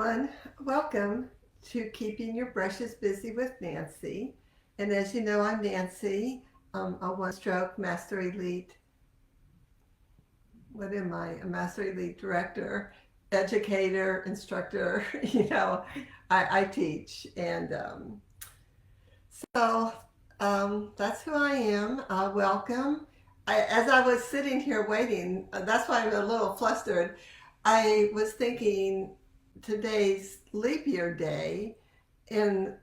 everyone. Welcome to Keeping Your Brushes Busy with Nancy. And as you know, I'm Nancy, a one-stroke Master Elite. What am I? A Master Elite Director, Educator, Instructor. I teach. And so that's who I am. Welcome. As I was sitting here waiting, that's why I'm a little flustered. I was thinking today's leap year day, and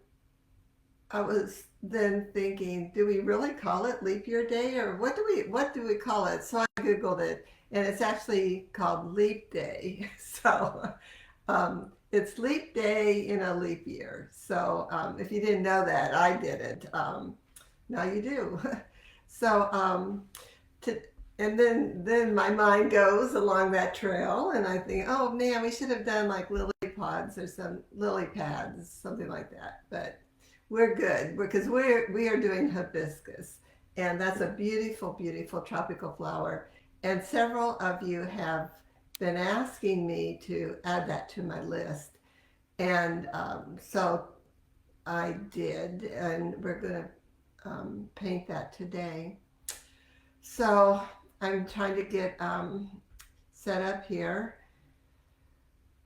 I was then thinking, do we really call it leap year day, or what do we call it? So I googled it, and it's actually called leap day. So it's leap day in a leap year. So if you didn't know that, I didn't. Now you do. So to, and then my mind goes along that trail, and I think, oh man, we should have done like lily pods or some lily pads, something like that. But we're good because we are doing hibiscus, and that's a beautiful, beautiful tropical flower. And several of you have been asking me to add that to my list, and so I did, and we're going to paint that today. So I'm trying to get set up here.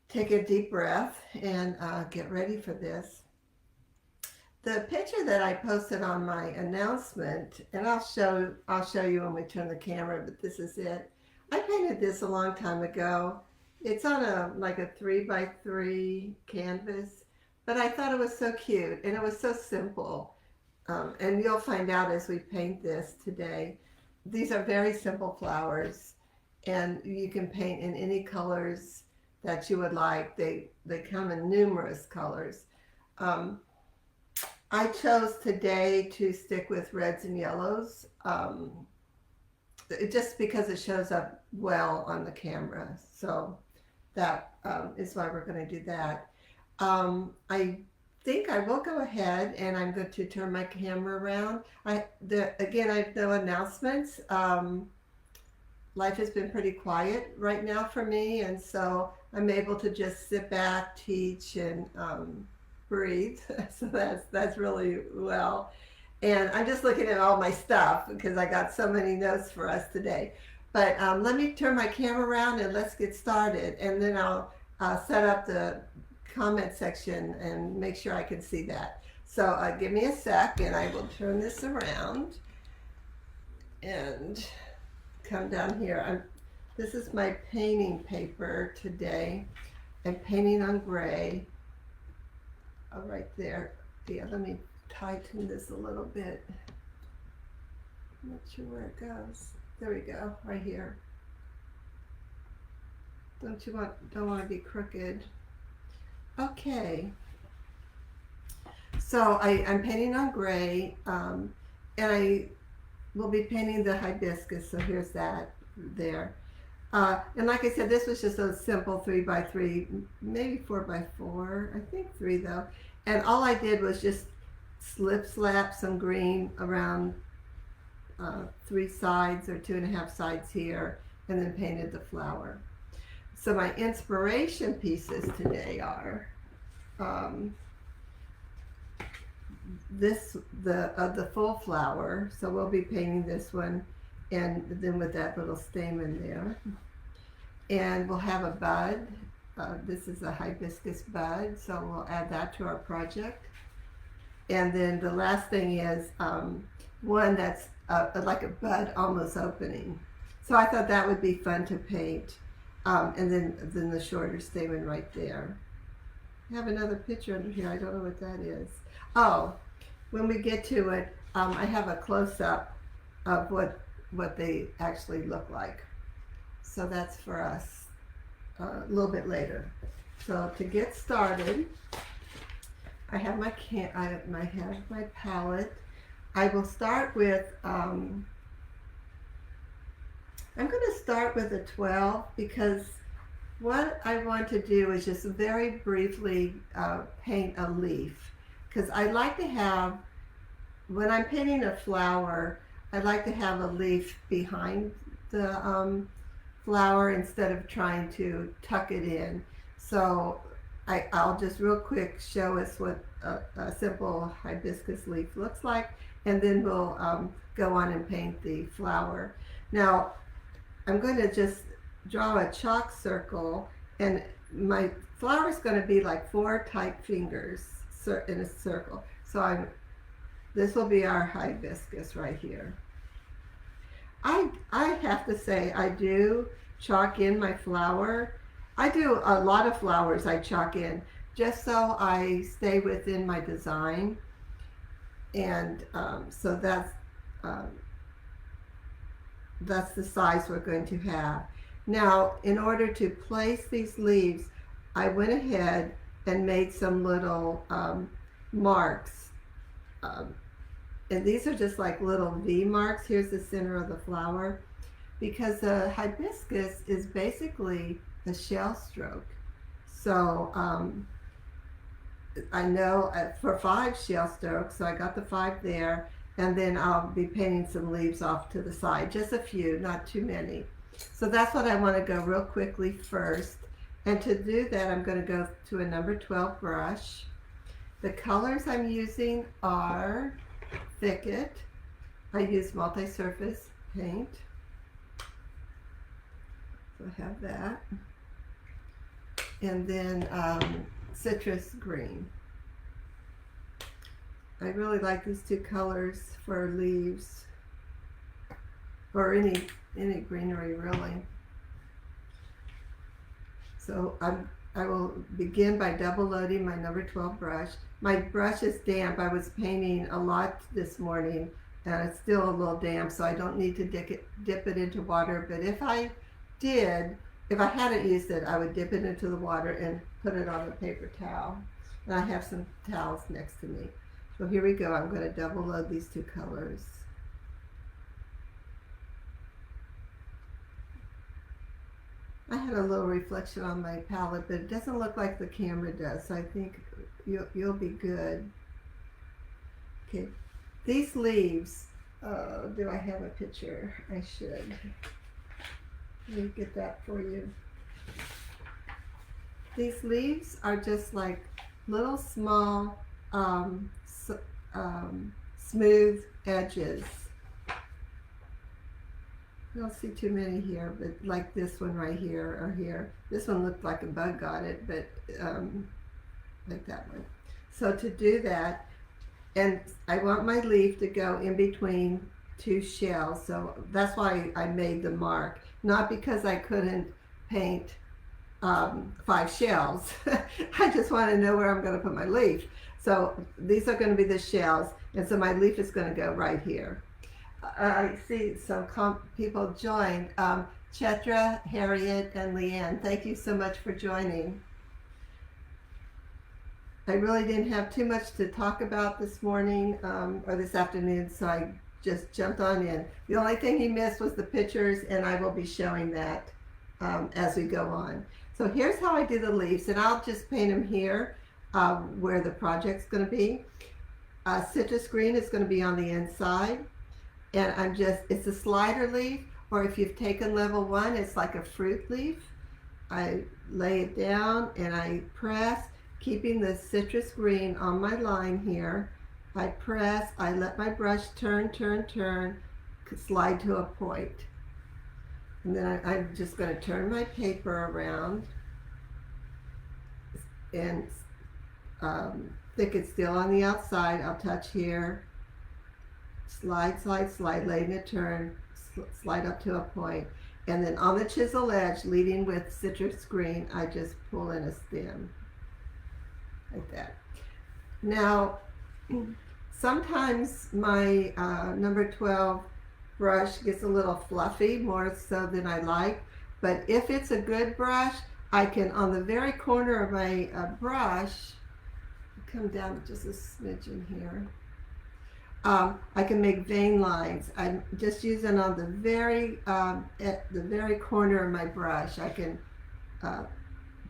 Take a deep breath and get ready for this. The picture that I posted on my announcement, and I'll show you when we turn the camera, but this is it. I painted this a long time ago. It's on a 3x3 canvas, but I thought it was so cute and it was so simple. And you'll find out as we paint this today. These are very simple flowers, and you can paint in any colors that you would like. They come in numerous colors. I chose today to stick with reds and yellows, just because it shows up well on the camera. So that is why we're going to do that. I think I will go ahead and I'm going to turn my camera around. Again, I have no announcements. Life has been pretty quiet right now for me, and so I'm able to just sit back, teach, and breathe. So that's really well. And I'm just looking at all my stuff because I got so many notes for us today. But let me turn my camera around and let's get started, and then I'll set up the comment section and make sure I can see that. So give me a sec and I will turn this around and come down here. This is my painting paper today. I'm painting on gray. Oh, right there. Yeah, let me tighten this a little bit. I'm not sure where it goes. There we go, right here. Don't want to be crooked. Okay, so I'm painting on gray, and I will be painting the hibiscus, so here's that there. And like I said, this was just a simple 3x3, maybe 4x4, I think 3 though. And all I did was just slap some green around 3 sides or 2.5 sides here, and then painted the flower. So my inspiration pieces today are the full flower. So we'll be painting this one, and then with that little stamen there. And we'll have a bud. This is a hibiscus bud, so we'll add that to our project. And then the last thing is one that's like a bud almost opening. So I thought that would be fun to paint. And then the shorter stamen right there. I have another picture under here. I don't know what that is. Oh, when we get to it, I have a close-up of what they actually look like. So that's for us a little bit later. So to get started, I have my palette. I will start with. I'm going to start with a 12 because what I want to do is just very briefly paint a leaf, because I like to have, when I'm painting a flower, I like to have a leaf behind the flower instead of trying to tuck it in. So I'll just real quick show us what a simple hibiscus leaf looks like, and then we'll go on and paint the flower. Now, I'm going to just draw a chalk circle, and my flower is going to be like 4 tight fingers in a circle. So this will be our hibiscus right here. I have to say, I do chalk in my flower. I do a lot of flowers I chalk in just so I stay within my design. And so that's the size we're going to have. Now, in order to place these leaves, I went ahead and made some little marks. And these are just like little V marks. Here's the center of the flower. Because the hibiscus is basically a shell stroke. So I know for 5 shell strokes, so I got the 5 there. And then I'll be painting some leaves off to the side, just a few, not too many. So that's what I want to go real quickly first. And to do that, I'm going to go to a number 12 brush. The colors I'm using are Thicket. I use multi-surface paint. So I have that. And then citrus green. I really like these 2 colors for leaves, or any greenery really. So I will begin by double loading my number 12 brush. My brush is damp. I was painting a lot this morning and it's still a little damp, so I don't need to dip it into water. But if I hadn't used it, I would dip it into the water and put it on a paper towel. And I have some towels next to me. So here we go. I'm going to double load these 2 colors. I had a little reflection on my palette, but it doesn't look like the camera does, so I think you'll be good. Okay, these leaves, do I have a picture? I should. Let me get that for you. These leaves are just like little small smooth edges. I don't see too many here, but like this one right here or here. This one looked like a bug got it, but like that one. So to do that, and I want my leaf to go in between 2 shells, so that's why I made the mark. Not because I couldn't paint 5 shells. I just want to know where I'm going to put my leaf. So these are going to be the shells, and so my leaf is going to go right here. I see some people joined. Chetra, Harriet, and Leanne, thank you so much for joining. I really didn't have too much to talk about this morning or this afternoon, so I just jumped on in. The only thing he missed was the pictures, and I will be showing that as we go on. So here's how I do the leaves, and I'll just paint them here where the project's going to be. Citrus green is going to be on the inside. And it's a slider leaf, or if you've taken level 1, it's like a fruit leaf. I lay it down and I press, keeping the citrus green on my line here. I press, I let my brush turn, slide to a point. And then I'm just going to turn my paper around, and Thicket's still on the outside. I'll touch here. Slide, letting it turn, slide up to a point. And then on the chisel edge, leading with citrus green, I just pull in a stem, like that. Now, sometimes my number 12 brush gets a little fluffy, more so than I like. But if it's a good brush, I can, on the very corner of my brush, come down just a smidgen here. I can make vein lines. I'm just using on the very at the very corner of my brush. I can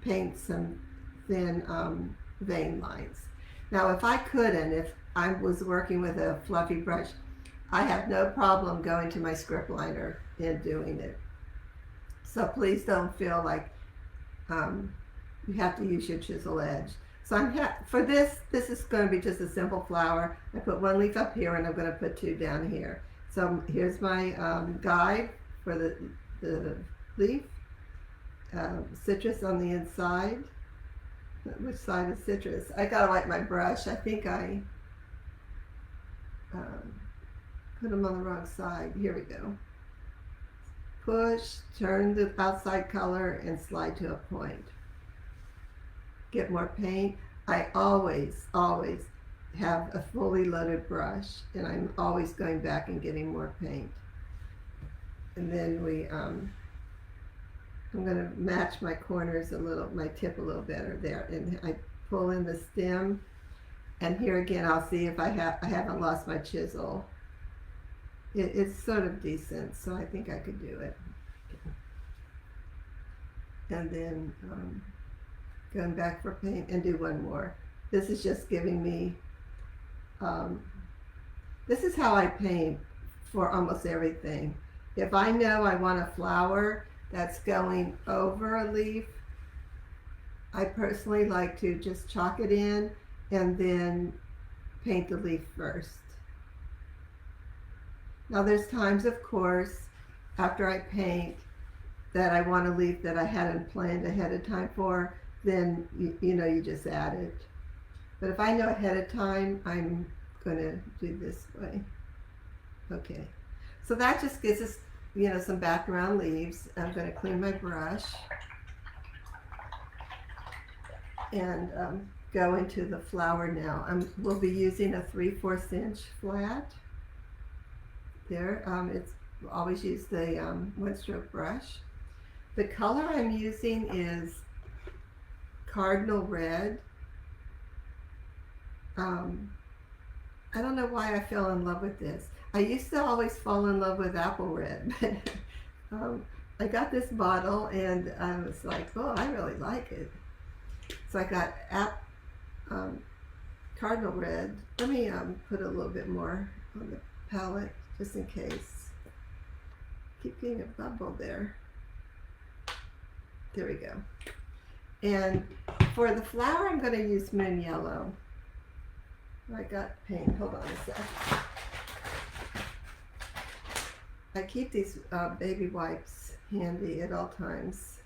paint some thin vein lines. Now, if I was working with a fluffy brush, I have no problem going to my script liner and doing it. So please don't feel like you have to use your chisel edge. So for this is going to be just a simple flower. I put one leaf up here and I'm going to put two down here. So here's my guide for the leaf. Citrus on the inside. Which side is citrus? I gotta wipe my brush. I think I put them on the wrong side. Here we go. Push, turn the outside color, and slide to a point. Get more paint. I always have a fully loaded brush, and I'm always going back and getting more paint. And then I'm going to match my corners my tip a little better there. And I pull in the stem, and here again I'll see if I haven't lost my chisel. It's sort of decent, so I think I could do it. And then going back for paint and do one more. This is just giving me, this is how I paint for almost everything. If I know I want a flower that's going over a leaf, I personally like to just chalk it in and then paint the leaf first. Now there's times, of course, after I paint that I want a leaf that I hadn't planned ahead of time for, then you just add it. But if I know ahead of time, I'm going to do this way. Okay, so that just gives us some background leaves. I'm going to clean my brush and go into the flower now. We'll be using a 3/4 inch flat. There, always use the one stroke brush. The color I'm using is cardinal red. I don't know why I fell in love with this. I used to always fall in love with apple red, but I got this bottle and I was like, oh, I really like it. So I got cardinal red. Let me put a little bit more on the palette just in case. Keep getting a bubble there. There we go. And for the flower, I'm going to use moon yellow. I got paint. Hold on a sec. I keep these baby wipes handy at all times.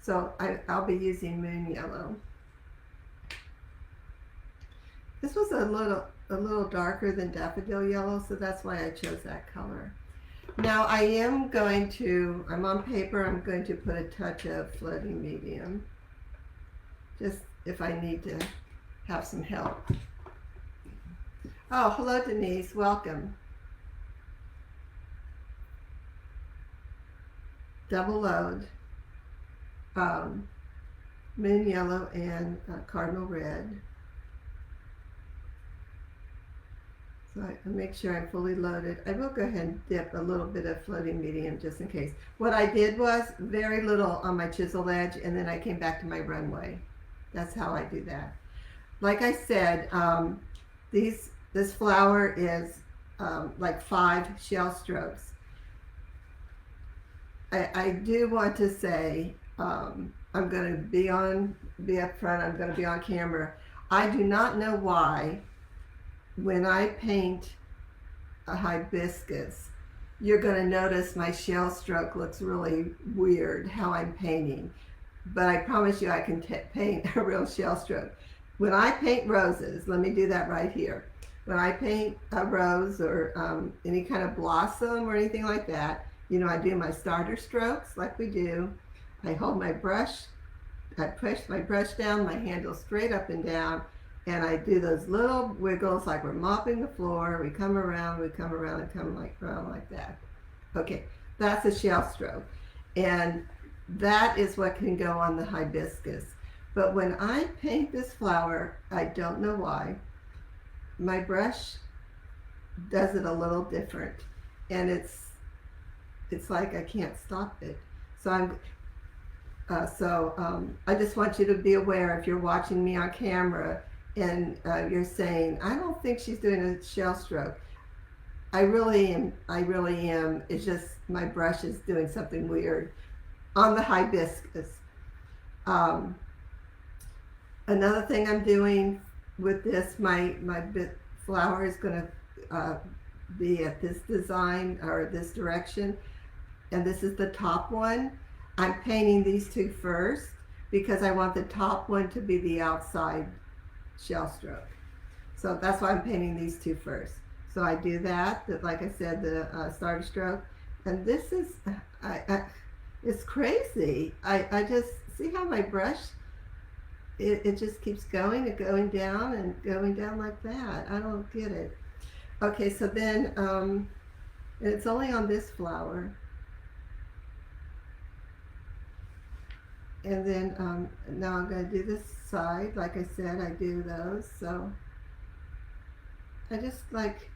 So I'll be using moon yellow. This was a little darker than daffodil yellow, so that's why I chose that color. Now I'm on paper, I'm going to put a touch of floating medium, just if I need to have some help. Oh, hello Denise, welcome. Double load, moon yellow and cardinal red. So I make sure I'm fully loaded. I will go ahead and dip a little bit of floating medium just in case. What I did was very little on my chisel edge, and then I came back to my runway. That's how I do that. Like I said, this flower is like 5 shell strokes. I do want to say, I'm going to be up front, I'm going to be on camera. I do not know why when I paint a hibiscus, you're going to notice my shell stroke looks really weird how I'm painting. But I promise you I can paint a real shell stroke. When I paint roses, let me do that right here. When I paint a rose or any kind of blossom or anything like that, I do my starter strokes like we do. I hold my brush, I push my brush down, my handle straight up and down, and I do those little wiggles like we're mopping the floor. We come around and come around like that. Okay, that's a shell stroke. And that is what can go on the hibiscus. But when I paint this flower, I don't know why, my brush does it a little different. And it's like I can't stop it. So I just want you to be aware if you're watching me on camera and you're saying, I don't think she's doing a shell stroke. I really am. It's just my brush is doing something weird on the hibiscus. Another thing I'm doing with this, my flower is going to be at this design or this direction, and this is the top one. I'm painting these two first because I want the top one to be the outside shell stroke. So that's why I'm painting these two first. So I do that like I said, the starter stroke. And this is, it's crazy. I just, see how my brush, it just keeps going and going down and going down like that. I don't get it. Okay, so then, it's only on this flower. And then now I'm going to do this side. Like I said, I do those. So I just like,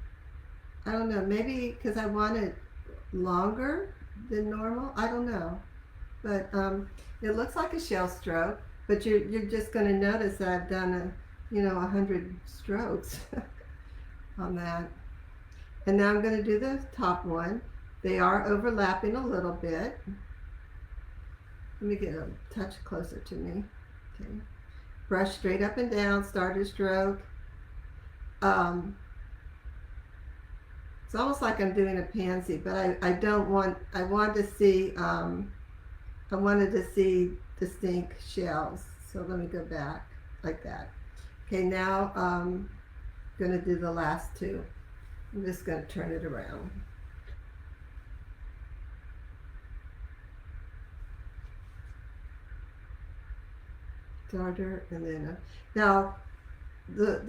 I don't know, maybe because I want it longer than normal. I don't know. But it looks like a shell stroke. But you're just going to notice that I've done 100 strokes on that. And now I'm going to do the top one. They are overlapping a little bit. Let me get a touch closer to me. Okay. Brush straight up and down, starter stroke. It's almost like I'm doing a pansy, but I don't want, I wanted to see distinct shells. So let me go back like that. Okay, now I'm going to do the last two. I'm just going to turn it around. Starter, and then now the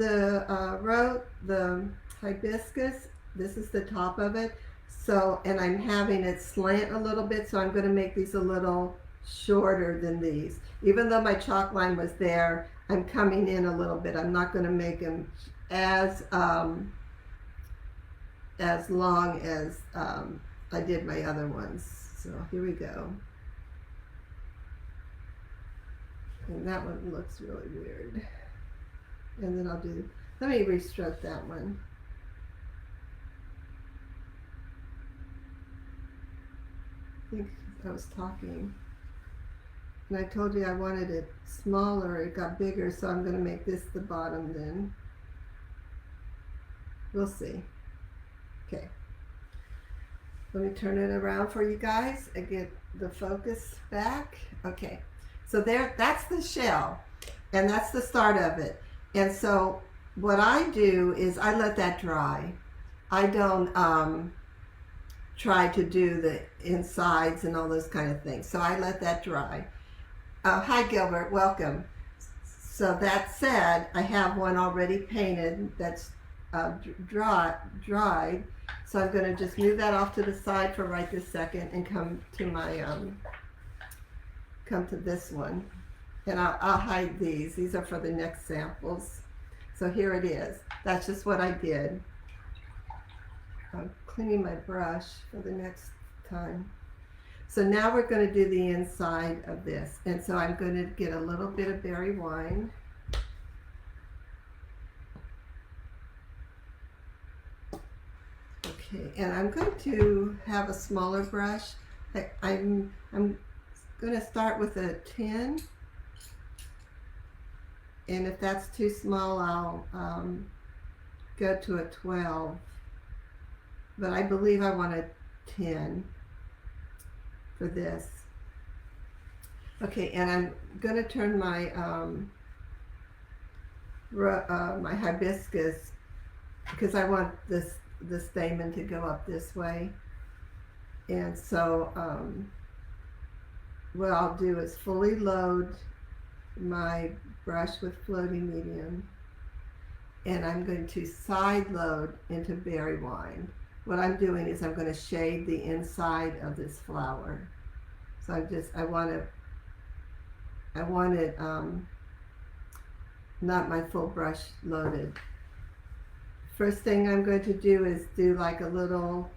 hibiscus, this is the top of it. So, and I'm having it slant a little bit, so I'm going to make these a little shorter than these. Even though my chalk line was there, I'm coming in a little bit. I'm not going to make them as long as I did my other ones. So here we go. And that one looks really weird. And then let me restroke that one. I think I was talking. And I told you I wanted it smaller, it got bigger, so I'm going to make this the bottom then. We'll see. Okay. Let me turn it around for you guys and get the focus back. Okay. So that's the shell, and that's the start of it. And so what I do is I let that dry. I don't try to do the insides and all those kind of things. So I let that dry. Hi Gilbert, welcome. So that said, I have one already painted that's dried. So I'm going to just move that off to the side for right this second and come to my come to this one, and I'll hide these. These are for the next samples. So here it is. That's just what I did. I'm cleaning my brush for the next time. So now we're going to do the inside of this, and so I'm going to get a little bit of berry wine. Okay, and I'm going to have a smaller brush. I'm going to start with a 10, and if that's too small, I'll go to a 12, but I believe I want a 10 for this. Okay, and I'm going to turn my my hibiscus, because I want the stamen to go up this way, and so what I'll do is fully load my brush with floating medium, and I'm going to side load into berry wine. What I'm doing is I'm going to shade the inside of this flower. So I want it not my full brush loaded. First thing I'm going to do is do like a little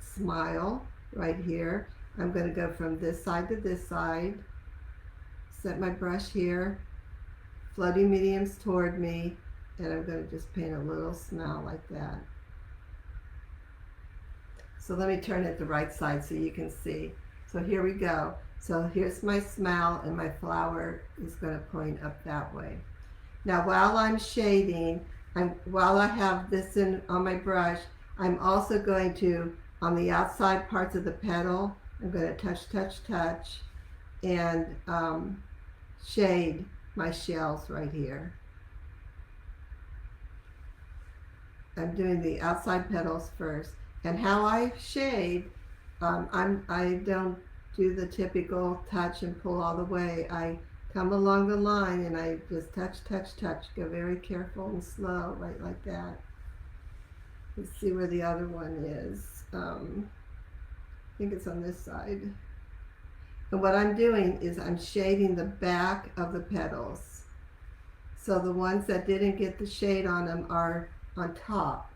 smile right here. I'm going to go from this side to this side, set my brush here, floating mediums toward me, and I'm going to just paint a little smile like that. So let me turn it the right side so you can see. So here we go. So here's my smile, and my flower is going to point up that way. Now while I'm shading, while I have this on my brush, I'm also going to, on the outside parts of the petal, I'm going to touch, and shade my shells right here. I'm doing the outside petals first. And how I shade, I don't do the typical touch and pull all the way. I come along the line and I just touch, go very careful and slow, right like that. Let's see where the other one is. I think it's on this side. And what I'm doing is I'm shading the back of the petals. So the ones that didn't get the shade on them are on top.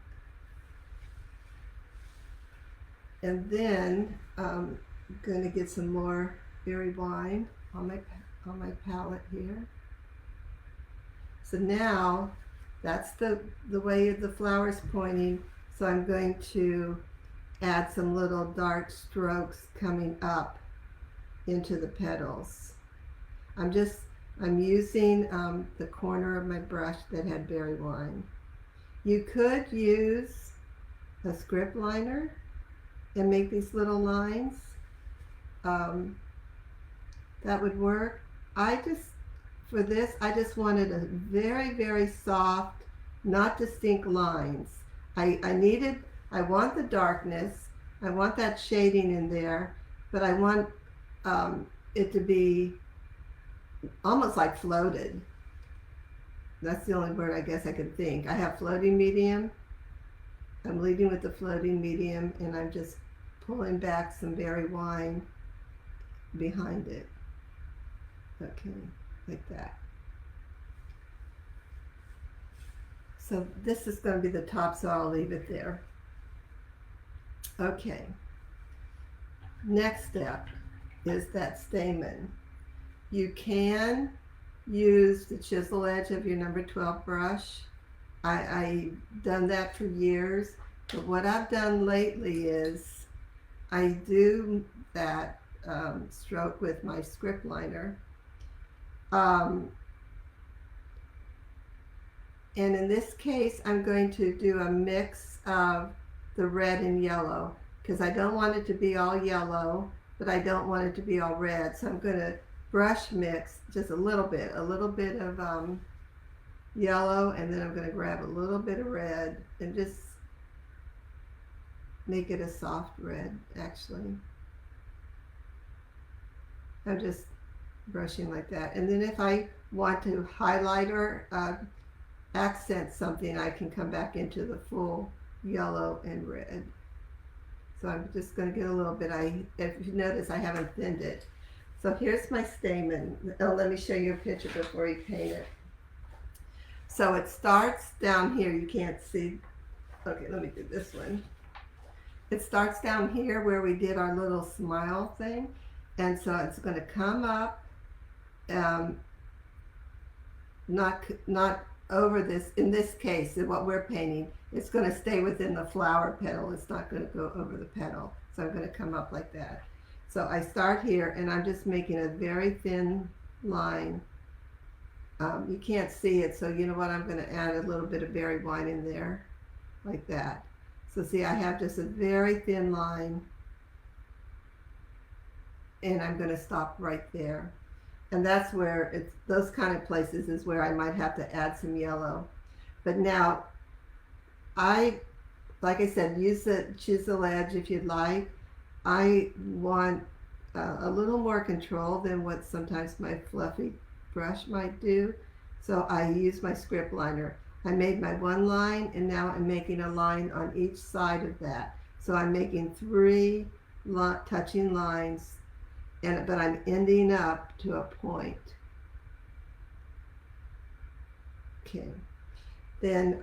And then I'm going to get some more berry wine on my palette here. So now that's the way the flower's pointing. So I'm going to add some little dark strokes coming up into the petals. I'm using the corner of my brush that had berry wine. You could use a script liner and make these little lines. That would work. For this, I just wanted a very, very soft, not distinct lines. I want the darkness, I want that shading in there, but I want it to be almost like floated. That's the only word I guess I could think. I have floating medium. I'm leading with the floating medium, and I'm just pulling back some berry wine behind it. Okay, like that. So this is going to be the top, so I'll leave it there. Okay. Next step is that stamen. You can use the chisel edge of your number 12 brush. I've done that for years, but what I've done lately is I do that stroke with my script liner. And in this case, I'm going to do a mix of the red and yellow, because I don't want it to be all yellow, but I don't want it to be all red. So I'm going to brush mix just a little bit of yellow, and then I'm going to grab a little bit of red and just make it a soft red. Actually, I'm just brushing like that, and then if I want to highlight or accent something, I can come back into the full yellow and red. So I'm just going to get a little bit. If you notice, I haven't thinned it. So here's my stamen. Oh, let me show you a picture before you paint it. So it starts down here. You can't see. Okay, let me do this one. It starts down here where we did our little smile thing. And so it's going to come up, not over this. In this case, what we're painting, it's going to stay within the flower petal. It's not going to go over the petal. So I'm going to come up like that. So I start here, and I'm just making a very thin line. You can't see it, so you know what? I'm going to add a little bit of berry wine in there, like that. So see, I have just a very thin line, and I'm going to stop right there. And that's where those kind of places is where I might have to add some yellow. But now, like I said, use the chisel edge if you'd like. I want a little more control than what sometimes my fluffy brush might do. So I use my script liner. I made my one line, and now I'm making a line on each side of that. So I'm making 3 touching lines, but I'm ending up to a point. Okay. Then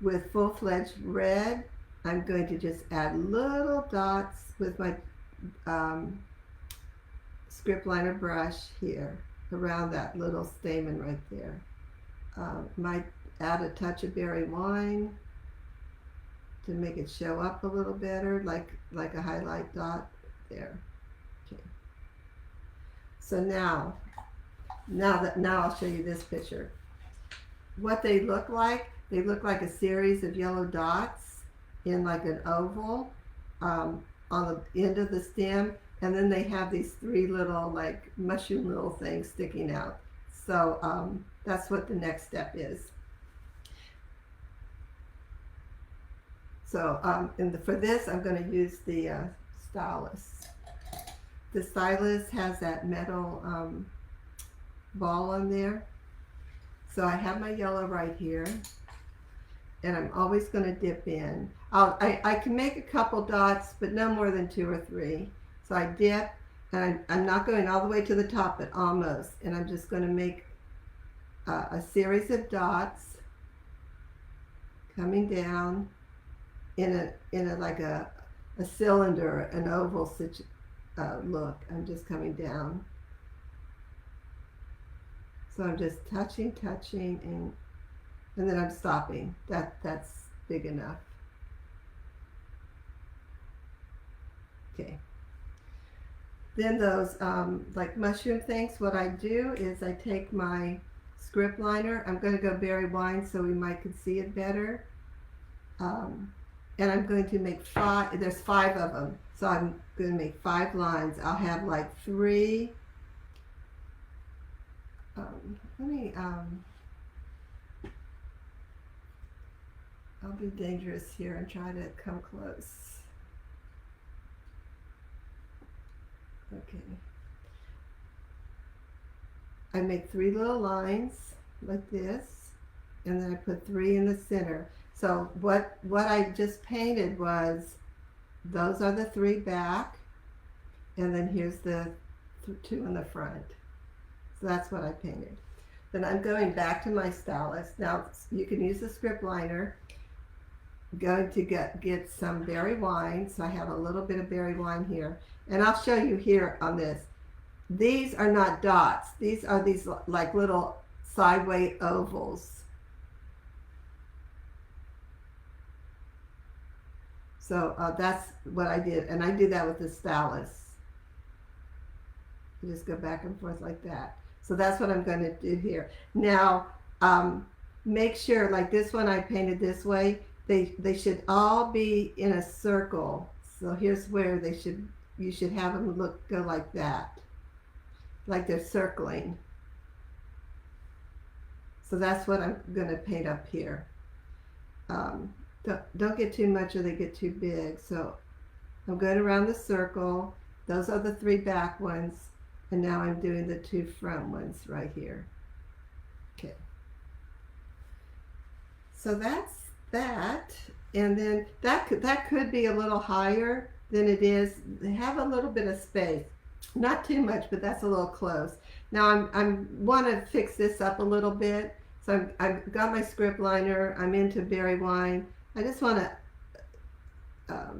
with full-fledged red, I'm going to just add little dots with my script liner brush here around that little stamen right there. Might add a touch of berry wine to make it show up a little better, like a highlight dot there. Okay. So now I'll show you this picture. What they look like a series of yellow dots in like an oval on the end of the stem, and then they have these three little like mushroom little things sticking out. So that's what the next step is. So for this, I'm going to use the stylus. The stylus has that metal ball on there. So I have my yellow right here, and I'm always going to dip in. I can make a couple dots, but no more than 2 or 3. So I dip, and I'm not going all the way to the top, but almost. And I'm just going to make a series of dots coming down in a like a cylinder, an oval look. I'm just coming down. So I'm just touching, and then I'm stopping. That's big enough. Okay. Then those like mushroom things, what I do is I take my script liner. I'm going to go berry wine so we might can see it better. And I'm going to make 5, there's 5 of them. So I'm going to make 5 lines. I'll have like 3, I'll be dangerous here and try to come close. Okay. I make 3 little lines like this, and then I put 3 in the center. So what I just painted was, those are the 3 back, and then here's the 2 in the front. So that's what I painted. Then I'm going back to my stylus. Now you can use the script liner. I'm going to get some berry wine. So I have a little bit of berry wine here, and I'll show you here on this. These are not dots. These are these like little sideways ovals. So that's what I did, and I do that with the stylus. You just go back and forth like that. So that's what I'm going to do here. Now, make sure, like this one I painted this way, they should all be in a circle. So here's where you should have them go like that, like they're circling. So that's what I'm going to paint up here. Don't get too much or they get too big. So I'm going around the circle. Those are the 3 back ones. And now I'm doing the 2 front ones right here. Okay. So that's that. And then that could be a little higher than it is. They have a little bit of space. Not too much, but that's a little close. Now I'm want to fix this up a little bit. So I've got my script liner. I'm into berry wine. I just want to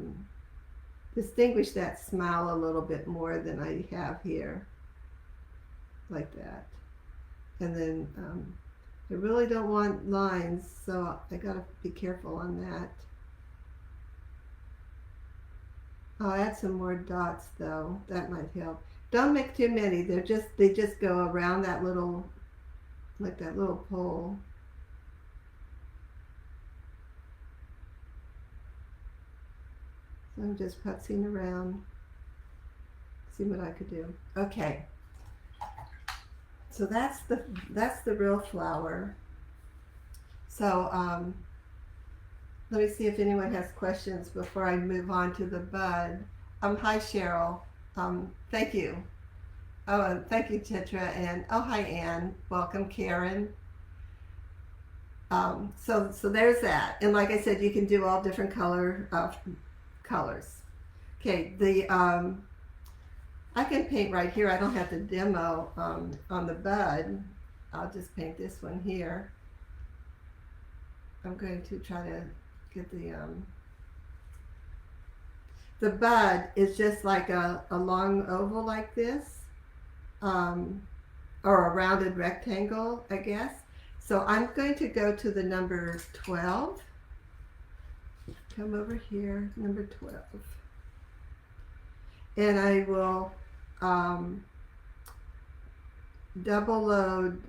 distinguish that smile a little bit more than I have here, like that. And then I really don't want lines, so I gotta be careful on that. I'll add some more dots though. That might help. Don't make too many. They just go around that little, like that little pole. So I'm just putzing around, see what I could do. Okay. So that's the real flower. So let me see if anyone has questions before I move on to the bud. Hi Cheryl. Thank you. Oh, and thank you Chitra, and oh hi Anne. Welcome Karen. So there's that, and like I said, you can do all different colors. Okay, I can paint right here. I don't have to demo on the bud. I'll just paint this one here. I'm going to try to get the bud is just like a long oval like this, or a rounded rectangle, I guess. So I'm going to go to the number 12. Come over here, number 12. And I will double load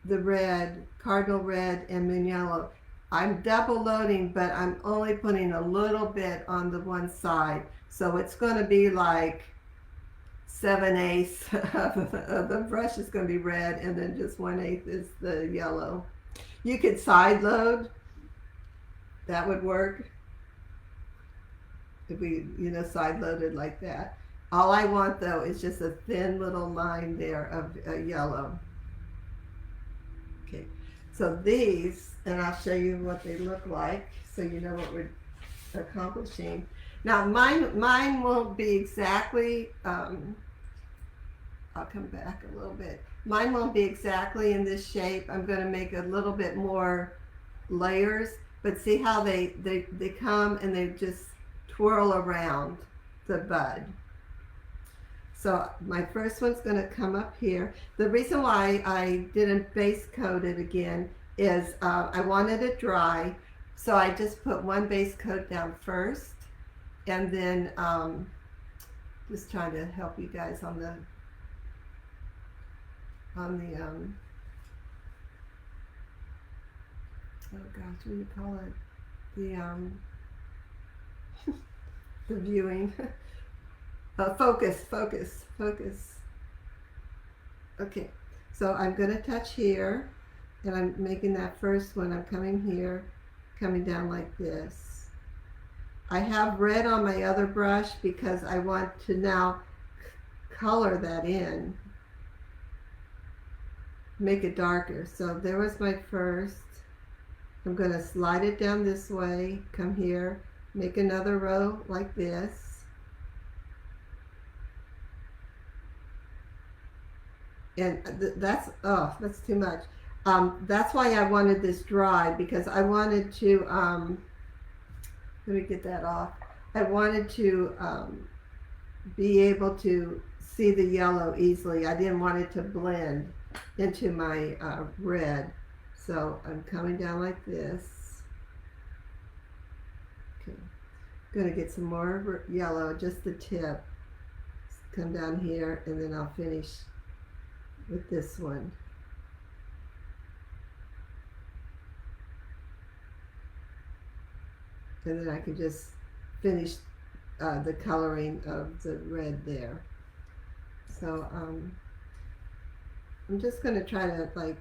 the red, cardinal red and moon yellow. I'm double loading, but I'm only putting a little bit on the one side. So it's going to be like 7/8 of the brush is going to be red, and then just 1/8 is the yellow. You could side load. That would work if we, side loaded like that. All I want though is just a thin little line there of yellow. Okay, so these, and I'll show you what they look like so you know what we're accomplishing. Now mine won't be exactly, I'll come back a little bit. Mine won't be exactly in this shape. I'm going to make a little bit more layers, but see how they come and they just twirl around the bud. So my first one's going to come up here. The reason why I didn't base coat it again is I wanted it dry, so I just put one base coat down first, and then just trying to help you guys on the oh gosh, what do you call it? The viewing. Focus. Okay, so I'm going to touch here, and I'm making that first one. I'm coming here, coming down like this. I have red on my other brush because I want to now color that in, make it darker. So there was my first. I'm going to slide it down this way, come here, make another row like this. And that's too much. That's why I wanted this dry, because I wanted to, let me get that off. I wanted to be able to see the yellow easily. I didn't want it to blend into my red. So I'm coming down like this. Okay. Going to get some more yellow, just the tip. Come down here, and then I'll finish with this one. And then I can just finish the coloring of the red there. So I'm just going to try to like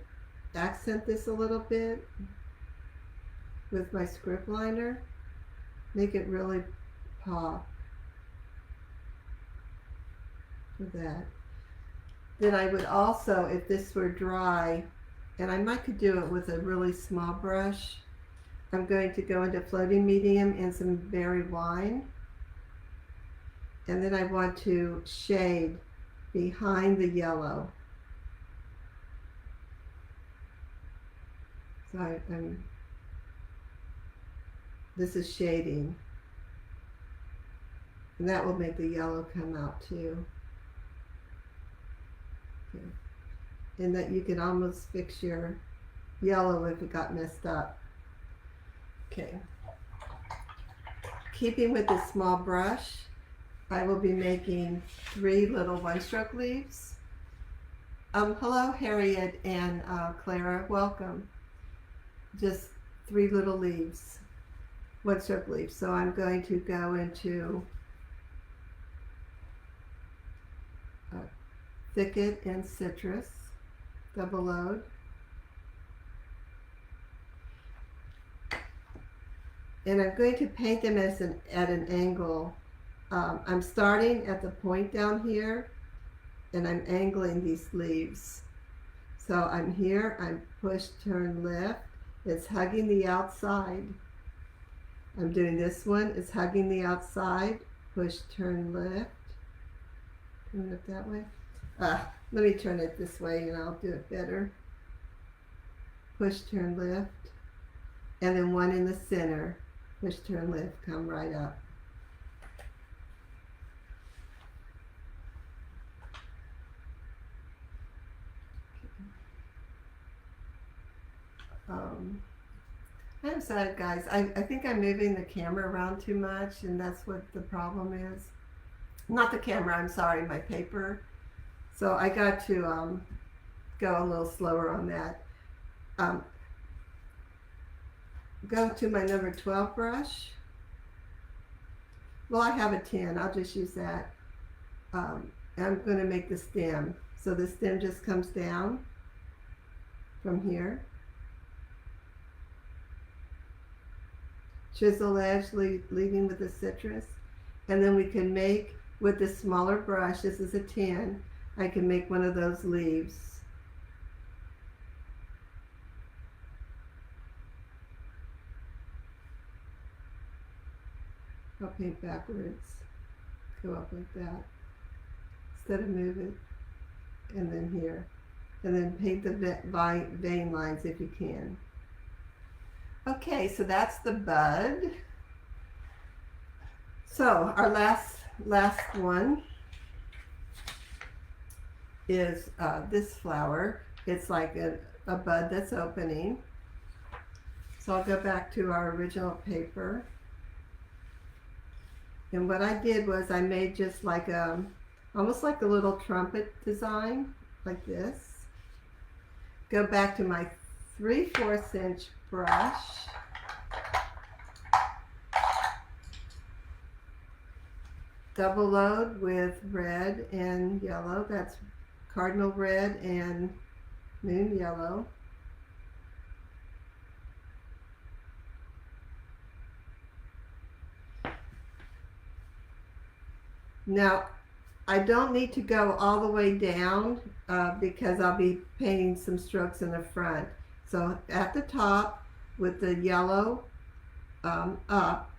accent this a little bit with my script liner, make it really pop for that. Then I would also, if this were dry, and I might could do it with a really small brush, I'm going to go into floating medium and some berry wine, and then I want to shade behind the yellow. So this is shading, and that will make the yellow come out too. Okay. And that you can almost fix your yellow if it got messed up. Okay. Keeping with this small brush, I will be making 3 little one-stroke leaves. Hello Harriet and Clara, welcome. Just 3 little leaves, one-stroke leaves. So I'm going to go into Thicket and Citrus, double load. And I'm going to paint them at an angle. I'm starting at the point down here, and I'm angling these leaves. So I'm here, I'm push, turn, lift. It's hugging the outside. I'm doing this one, it's hugging the outside, push, turn, lift. Turn it that way. Let me turn it this way and I'll do it better. Push, turn, lift. And then one in the center. Push, turn, lift, come right up. I'm sorry guys, I think I'm moving the camera around too much, and that's what the problem is. Not the camera, I'm sorry, my paper. So I got to go a little slower on that. Um, go to my number 12 brush. Well, I have a 10. I'll just use that. I'm going to make the stem. So the stem just comes down from here. Chisel edge leading with the citrus. And then we can make, with this smaller brush, this is a 10, I can make one of those leaves. I'll paint backwards, go up like that, instead of move it, and then here. And then paint the vein lines if you can. Okay, so that's the bud. So our last one is this flower. It's like a bud that's opening. So I'll go back to our original paper. And what I did was I made just like almost like a little trumpet design, like this. Go back to my 3/4 inch brush. Double load with red and yellow. That's cardinal red and moon yellow. Now, I don't need to go all the way down because I'll be painting some strokes in the front. So at the top with the yellow up,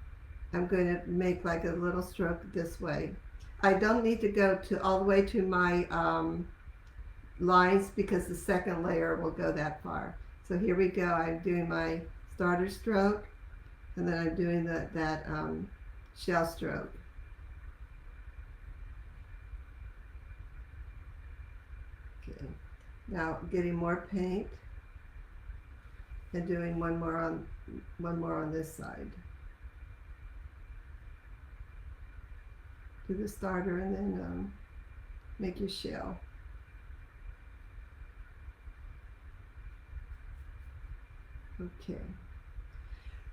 I'm going to make like a little stroke this way. I don't need to go to all the way to my lines because the second layer will go that far. So here we go. I'm doing my starter stroke, and then I'm doing that shell stroke. Okay. Now getting more paint and doing one more on this side. Do the starter and then make your shell. Okay.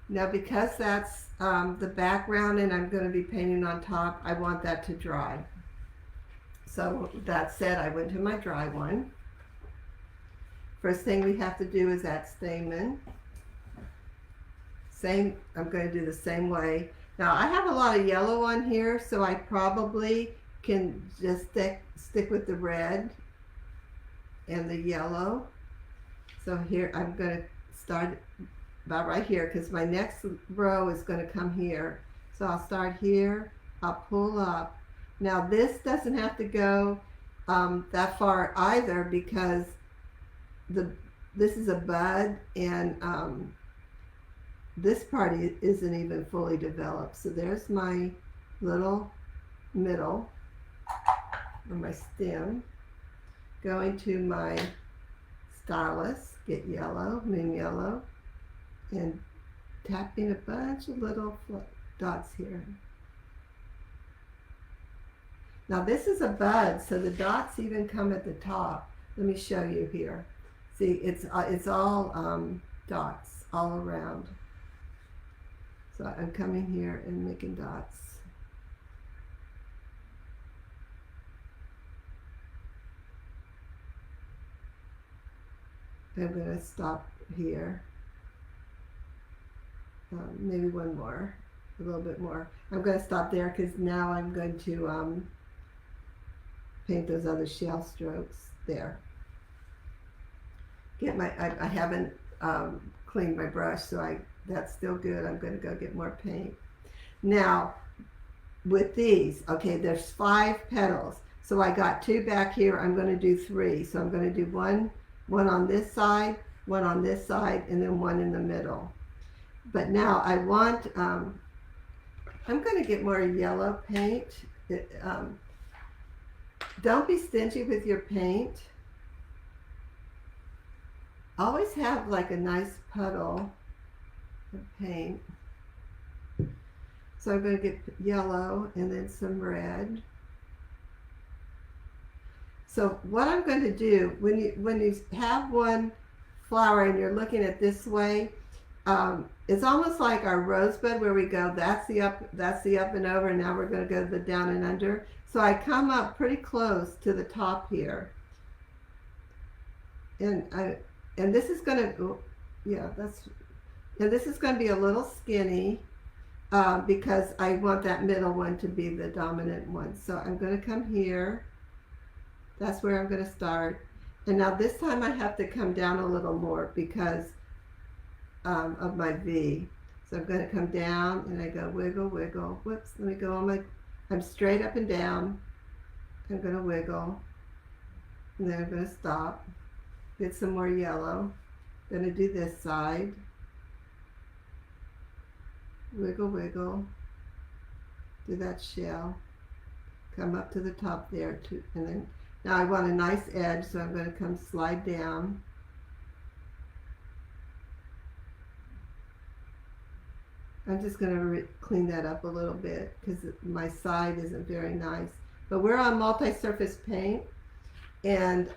Now because that's the background and I'm going to be painting on top, I want that to dry. So that said, I went to my dry one. First thing we have to do is that stamen. I'm going to do the same way. Now I have a lot of yellow on here, so I probably can just stick with the red and the yellow. So here I'm going to start about right here because my next row is going to come here. So I'll start here, I'll pull up. Now this doesn't have to go that far either because this is a bud and this part isn't even fully developed. So there's my little middle or my stem. Going to my stylus, get yellow, moon yellow, and tapping a bunch of little dots here. Now this is a bud, so the dots even come at the top. Let me show you here. See, it's all dots all around. So I'm coming here and making dots. I'm going to stop here. Maybe one more, a little bit more. I'm going to stop there because now I'm going to paint those other shell strokes there. I haven't cleaned my brush, so that's still good. I'm going to go get more paint. Now, with these, okay, there's 5 petals. So I got 2 back here. I'm going to do 3. So I'm going to do one on this side, one on this side, and then one in the middle. But now I want, I'm going to get more yellow paint. Don't be stingy with your paint. Always have like a nice puddle of paint. So I'm going to get yellow and then some red. So what I'm going to do, when you have one flower and you're looking at this way, it's almost like our rosebud where we go, that's the up and over, and now we're going to go to the down and under. So I come up pretty close to the top here, and this is going to, yeah, and this is going to be a little skinny because I want that middle one to be the dominant one. So I'm going to come here. That's where I'm going to start. And now this time I have to come down a little more because of my V. So I'm going to come down and I go wiggle, wiggle. Whoops, let me go on my, I'm straight up and down. I'm going to wiggle. And then I'm going to stop. Get some more yellow. Going to do this side. Wiggle, wiggle. Do that shell. Come up to the top there too, and then now I want a nice edge, so I'm going to come slide down. I'm just going to clean that up a little bit because my side isn't very nice. But we're on multi-surface paint, and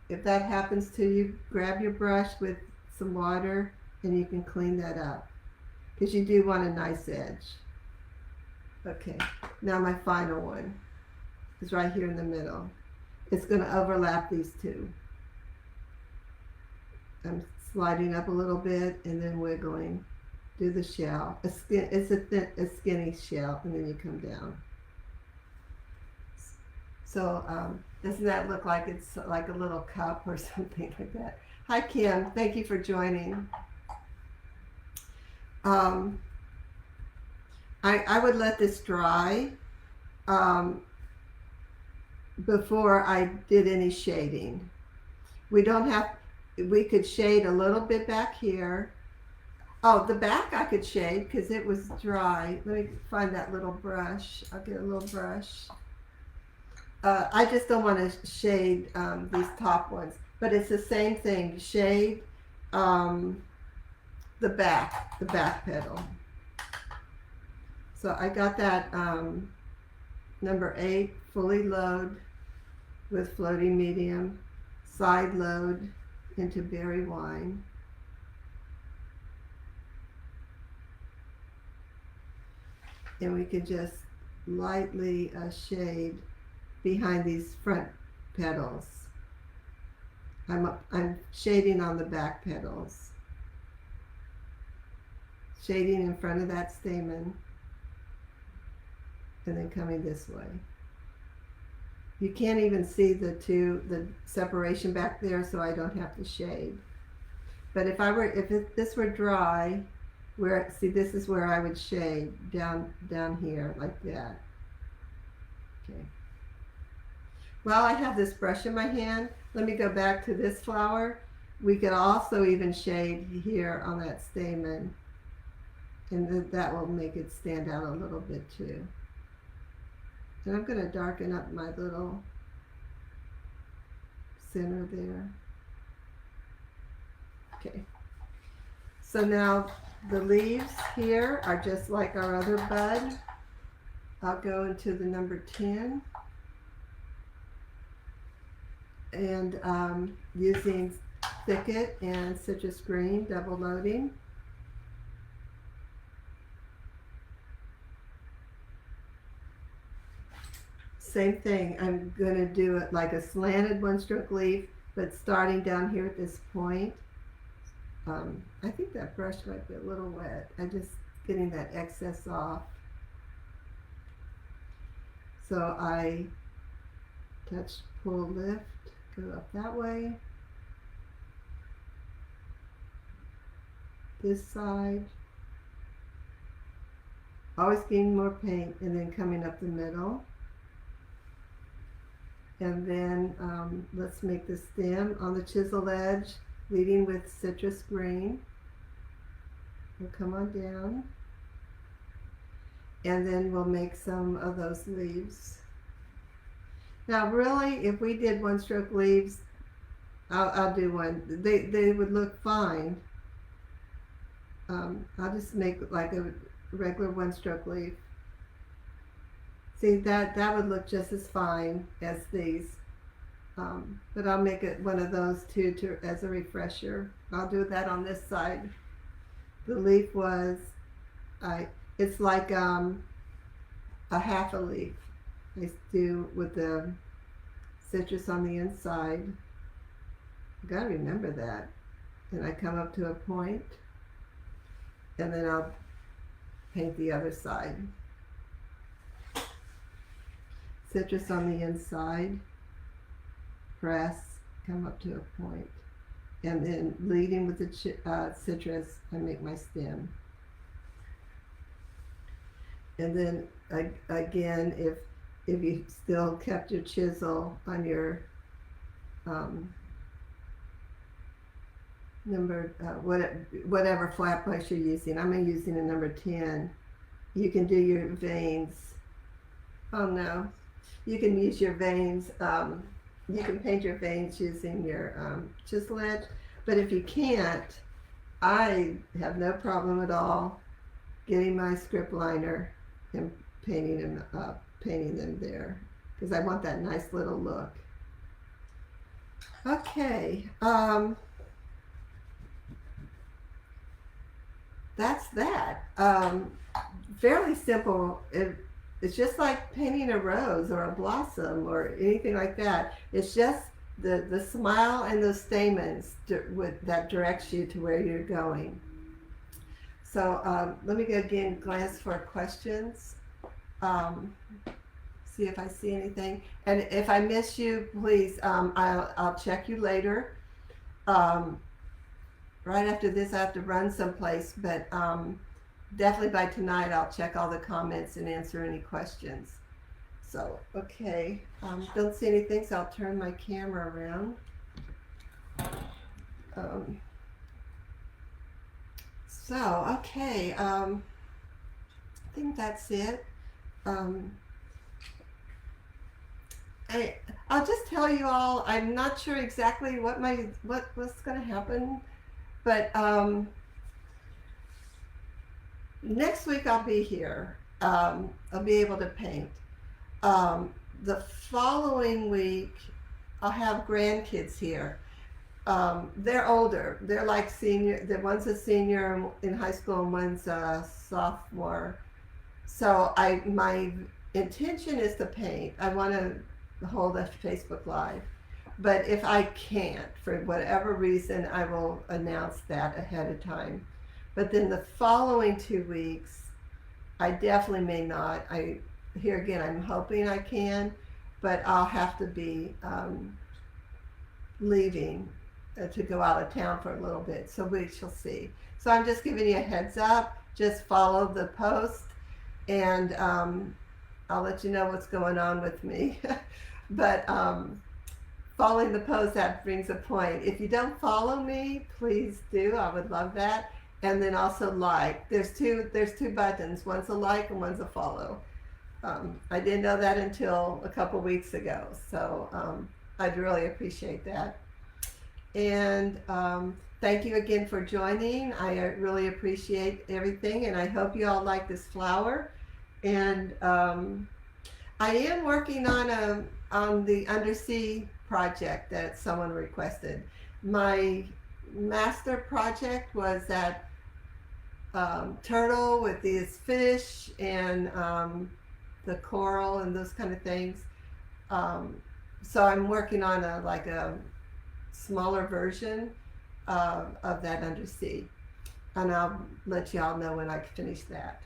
if that happens to you, grab your brush with some water and you can clean that up because you do want a nice edge. Okay, now my final one is right here in the middle. It's going to overlap these two. I'm sliding up a little bit and then wiggling. Do the shell. It's a skinny shell, and then you come down. So doesn't that look like it's like a little cup or something like that? Hi Kim, thank you for joining. I would let this dry before I did any shading. We could shade a little bit back here. Oh, the back I could shade because it was dry. Let me find that little brush. I'll get a little brush. I just don't want to shade these top ones, but it's the same thing. Shade the back petal. So I got that number 8 fully load with floating medium, side load into berry wine. And we could just lightly shade behind these front petals. I'm shading on the back petals. Shading in front of that stamen. And then coming this way. You can't even see the separation back there, so I don't have to shade. But if this were dry, this is where I would shade down here like that. Okay. Well, I have this brush in my hand. Let me go back to this flower. We could also even shade here on that stamen, and that will make it stand out a little bit too. And I'm going to darken up my little center there. Okay. So now the leaves here are just like our other bud. I'll go into the number 10. And using Thicket and Citrus Green, double loading. Same thing, I'm going to do it like a slanted one-stroke leaf, but starting down here at this point. I think that brush might be a little wet. I'm just getting that excess off. So I touch, pull, lift, go up that way. This side. Always getting more paint and then coming up the middle. And then let's make the stem on the chisel edge, leading with Citrus Green. We'll come on down. And then we'll make some of those leaves. Now really, if we did one-stroke leaves, I'll do one. They would look fine. I'll just make like a regular one-stroke leaf. See, that would look just as fine as these. But I'll make it one of those too as a refresher. I'll do that on this side. The leaf was, it's like a half a leaf. I do with the citrus on the inside. You gotta remember that. And I come up to a point, and then I'll paint the other side. Citrus on the inside, press, come up to a point, and then leading with the citrus, I make my stem. And then again, if you still kept your chisel on your number, whatever flat brush you're using, I'm using a number 10. You can do your veins. Oh no, you can use your veins. You can paint your veins using your chisel edge, but if you can't, I have no problem at all getting my script liner and painting them there, because I want that nice little look. Okay, that's that. Fairly simple. It's just like painting a rose or a blossom or anything like that. It's just the smile and those stamens that directs you to where you're going. So let me again glance for questions. See if I see anything. And if I miss you, please, I'll check you later. Right after this, I have to run someplace, but definitely by tonight, I'll check all the comments and answer any questions. So, okay, don't see anything, so I'll turn my camera around. Okay, I think that's it. I'll just tell you all, I'm not sure exactly what's going to happen, but next week I'll be here. I'll be able to paint. The following week I'll have grandkids here. They're older. They're like senior. One's a senior in high school and one's a sophomore. So my intention is to paint. I want to hold a Facebook Live. But if I can't, for whatever reason, I will announce that ahead of time. But then the following 2 weeks, I definitely may not. Here again, I'm hoping I can, but I'll have to be leaving to go out of town for a little bit. So we shall see. So I'm just giving you a heads up. Just follow the post, and I'll let you know what's going on with me. But following the post, that brings a point. If you don't follow me, please do. I would love that. And then also like. There's two buttons. One's a like and one's a follow. I didn't know that until a couple weeks ago. So I'd really appreciate that. And thank you again for joining. I really appreciate everything, and I hope you all like this flower. And I am working on the undersea project that someone requested. My master project was that turtle with these fish and the coral and those kind of things. So I'm working on a smaller version of that undersea, and I'll let you all know when I finish that.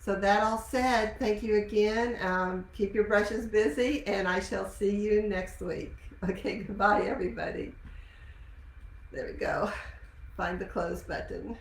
So that all said, thank you again. Keep your brushes busy, and I shall see you next week. Okay, goodbye everybody. There we go. Find the close button.